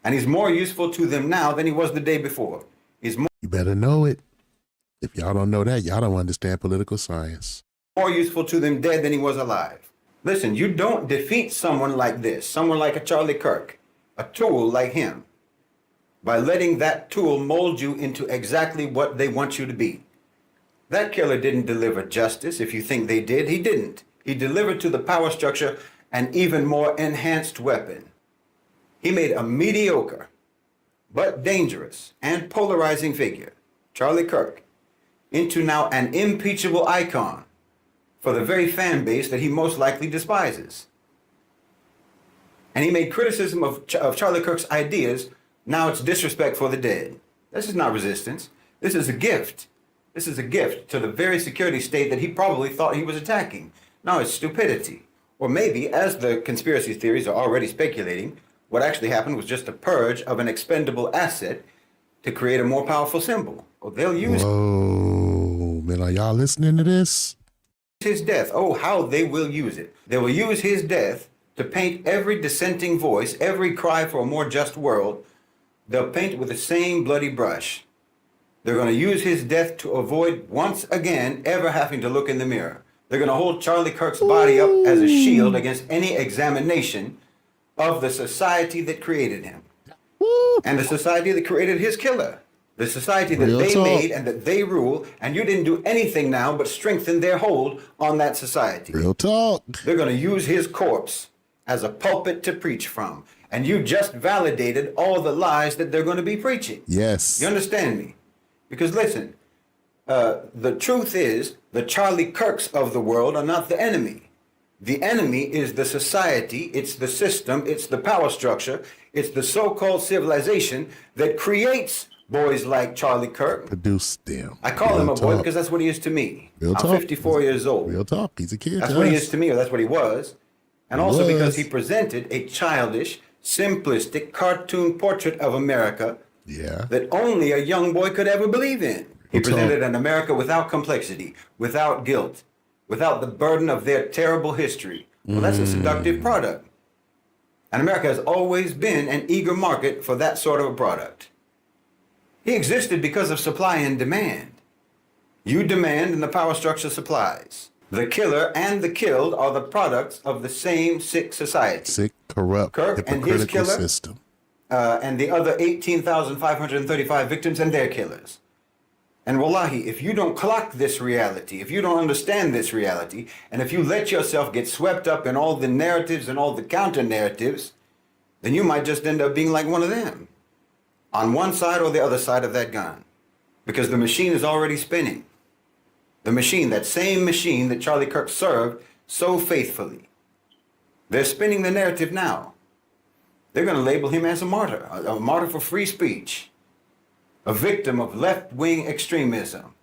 And he's more useful to them now than he was the day before. He's You better know it. If y'all don't know that, y'all don't understand political science. more useful to them dead than he was alive. Listen, you don't defeat someone like this, someone like a Charlie Kirk, a tool like him, by letting that tool mold you into exactly what they want you to be. That killer didn't deliver justice. If you think they did, he didn't. He delivered to the power structure an even more enhanced weapon. He made a mediocre, but dangerous and polarizing figure, Charlie Kirk, into now an impeachable icon for the very fan base that he most likely despises. And he made criticism of Charlie Kirk's ideas. Now it's disrespect for the dead. This is not resistance. This is a gift. This is a gift to the very security state that he probably thought he was attacking. No, it's stupidity. Or maybe, as the conspiracy theories are already speculating, what actually happened was just a purge of an expendable asset to create a more powerful symbol. Well, they'll use Whoa, man, are y'all listening to this? his death. Oh, how they will use it. They will use his death to paint every dissenting voice, every cry for a more just world. They'll paint it with the same bloody brush. They're going to use his death to avoid once again ever having to look in the mirror. They're going to hold Charlie Kirk's body up as a shield against any examination of the society that created him. And the society that created his killer. The society that they made and that they rule, and you didn't do anything now but strengthen their hold on that society. Real talk. They're going to use his corpse as a pulpit to preach from. And you just validated all the lies that they're going to be preaching. Yes. You understand me? Because listen, the truth is the Charlie Kirks of the world are not the enemy. The enemy is the society, it's the system, it's the power structure, it's the so-called civilization that creates boys like Charlie Kirk. Produce them. I call him a boy because that's what he is to me. Real I'm talk. 54 years old. Real talk. He's a kid. That's to what he us. is to me, or that's what he was. And He also because was. he presented a childish, simplistic cartoon portrait of America Yeah. that only a young boy could ever believe in. He Real talk. presented an America without complexity, without guilt, without the burden of their terrible history. Well, that's a seductive product. And America has always been an eager market for that sort of a product. He existed because of supply and demand. You demand and the power structure supplies. The killer and the killed are the products of the same sick society. Sick, corrupt, Kirk and his hypocritical killer, system. and the other 18,535 victims and their killers. And wallahi, if you don't clock this reality, if you don't understand this reality, and if you let yourself get swept up in all the narratives and all the counter narratives, then you might just end up being like one of them, on one side or the other side of that gun, because the machine is already spinning. The machine, that same machine that Charlie Kirk served so faithfully. They're spinning the narrative now. They're going to label him as a martyr for free speech, a victim of left-wing extremism.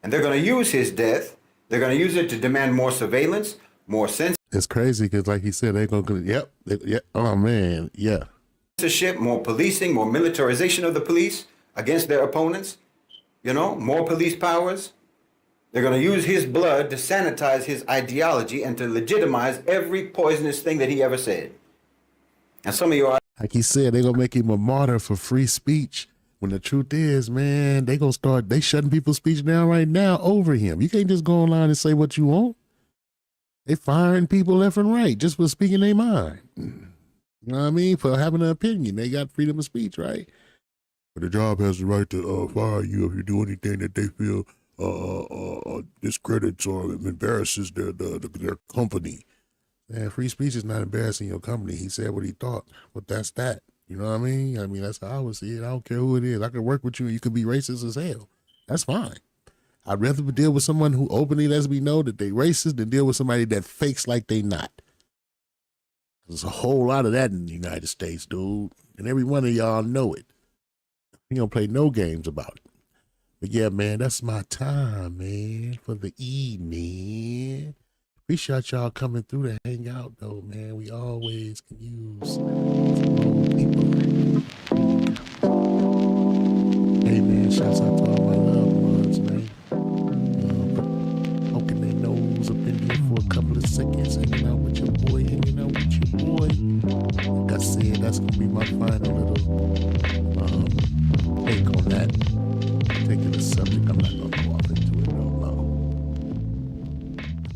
And they're going to use his death, they're going to use it to demand more surveillance, more censorship. It's crazy because, like he said, they're going to, oh man, yeah. Censorship, more policing, more militarization of the police against their opponents, more police powers. They're going to use his blood to sanitize his ideology and to legitimize every poisonous thing that he ever said. And some of you are... Like he said, they're going to make him a martyr for free speech. When the truth is, man, they shutting people's speech down right now over him. You can't just go online and say what you want. They firing people left and right just for speaking their mind. You know what I mean? For having an opinion. They got freedom of speech, right? But the job has the right to fire you if you do anything that they feel discredits or embarrasses their company. Man, free speech is not embarrassing your company. He said what he thought, but that's that. You know what I mean? That's how I would see it. I don't care who it is. I could work with you and you could be racist as hell. That's fine. I'd rather deal with someone who openly lets me know that they racist than deal with somebody that fakes like they not. There's a whole lot of that in the United States, dude. And every one of y'all know it. You don't play no games about it. But yeah, man, that's my time, man, for the evening. Appreciate y'all coming through to hang out, though, man. We always can use some old people. Hey, man, shouts out to all my loved ones, man. Poking their nose up in here for a couple of seconds, hanging out with your boy, Like I said, that's going to be my final little take on that particular subject. I'm not going to go off into it no more.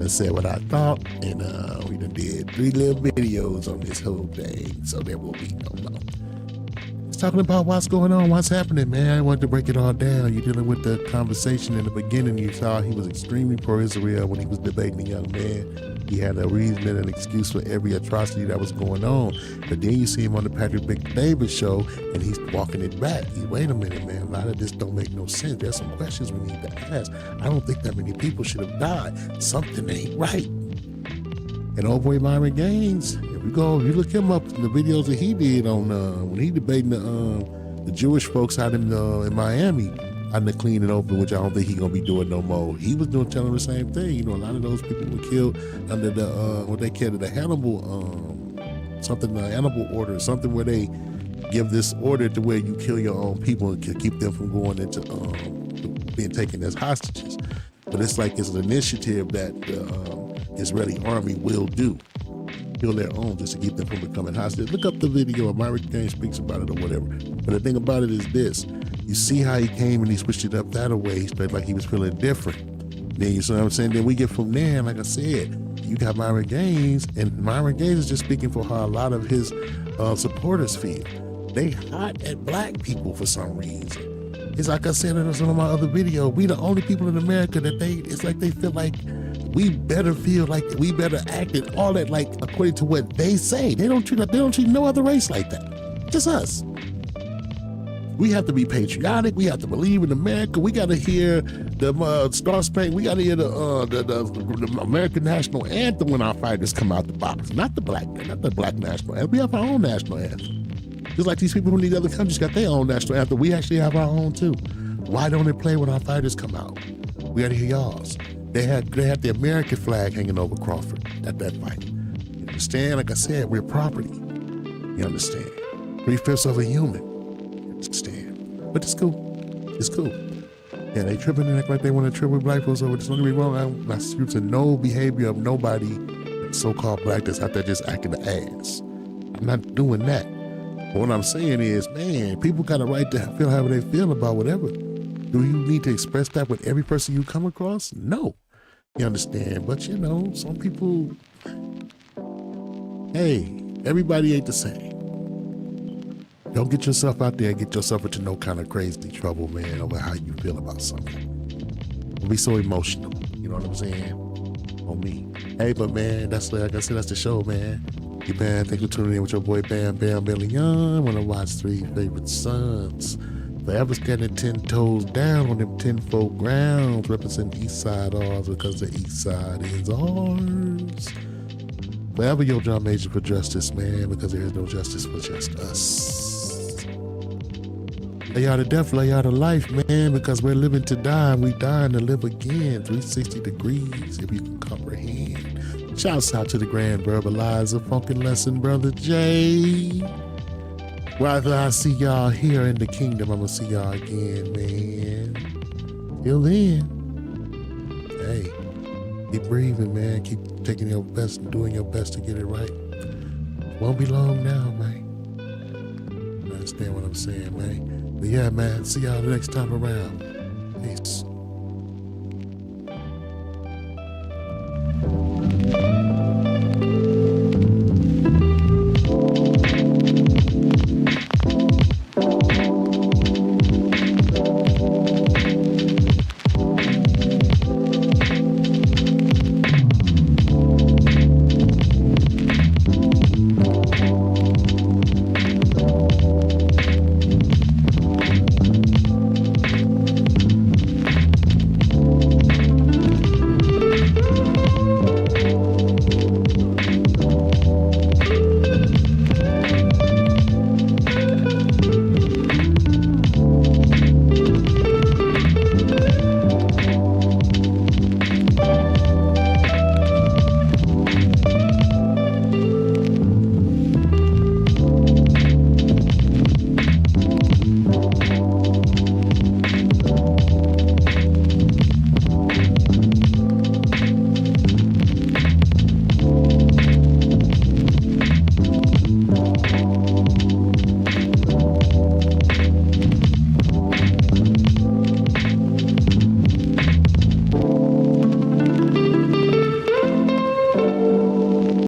I said what I thought, and we done did 3 little videos on this whole thing, so there will be no more. It's talking about what's going on, what's happening, man. I wanted to break it all down. You're dealing with the conversation in the beginning. You saw he was extremely pro-Israel when he was debating the young man. He had a reason and an excuse for every atrocity that was going on. But then you see him on the Patrick David show, and he's walking it back. Wait a minute, man. A lot of this don't make no sense. There's some questions we need to ask. I don't think that many people should have died. Something ain't right. And old boy Myron Gaines, if you look him up in the videos that he did on when he debating the Jewish folks out in Miami, out in the clean and open, which I don't think he's gonna be doing no more. He was telling the same thing. A lot of those people were killed under the what they call the Hannibal Hannibal order, something where they give this order to where you kill your own people and keep them from going into being taken as hostages. But it's like it's an initiative that Israeli army will do. Kill their own just to keep them from becoming hostages. Look up the video. Myron Gaines speaks about it or whatever. But the thing about it is this. You see how he came and he switched it up that way. He felt like he was feeling different. Then you see what I'm saying? Then we get from there, and like I said, you got Myron Gaines, and Myron Gaines is just speaking for how a lot of his supporters feel. They hot at black people for some reason. It's like I said in some of my other videos, we the only people in America that it's like they feel like we better feel like we better act and all that, like according to what they say. They don't treat no other race like that. Just us. We have to be patriotic. We have to believe in America. We got to hear the Star Spangled. We got to hear the American national anthem when our fighters come out the box. Not the black national anthem. We have our own national anthem. Just like these people from these other countries got their own national anthem. We actually have our own too. Why don't it play when our fighters come out? We got to hear y'all's. They had the American flag hanging over Crawford at that fight. You understand? Like I said, we're property. You understand? 3/5 of a human. Understand? But it's cool. It's cool. Yeah, they tripping and act like they want to trip with black folks over this. Don't get me wrong, I'm not excusing no behavior of nobody so-called black that's out there just acting the ass. I'm not doing that. But what I'm saying is, man, people got a right to feel however they feel about whatever. Do you need to express that with every person you come across? No. You understand? But some people, hey, everybody ain't the same. Don't get yourself out there and get yourself into no kind of crazy trouble, man, over how you feel about something. Don't be so emotional. You know what I'm saying? On me. Hey, but man, that's like I said, that's the show, man. You man, thank you for tuning in with your boy Bam Bam Billion. Wanna watch 3 favorite sons. Forever standing 10 toes down on them 10-fold grounds, represent East Side ours because the East Side is ours. Forever your John Major for justice, man, because there is no justice for just us. Lay out of death, lay out of life, man, because we're living to die and we dying to live again. 360 degrees, if you can comprehend. Shouts out to the grand verbalizer, funkin' lesson, Brother Jay. Whether I see y'all here in the kingdom, I'm gonna see y'all again, man. Till then, hey, keep breathing, man. Keep taking your best and doing your best to get it right. Won't be long now, man. You understand what I'm saying, man? But yeah, man, see y'all the next time around. Peace.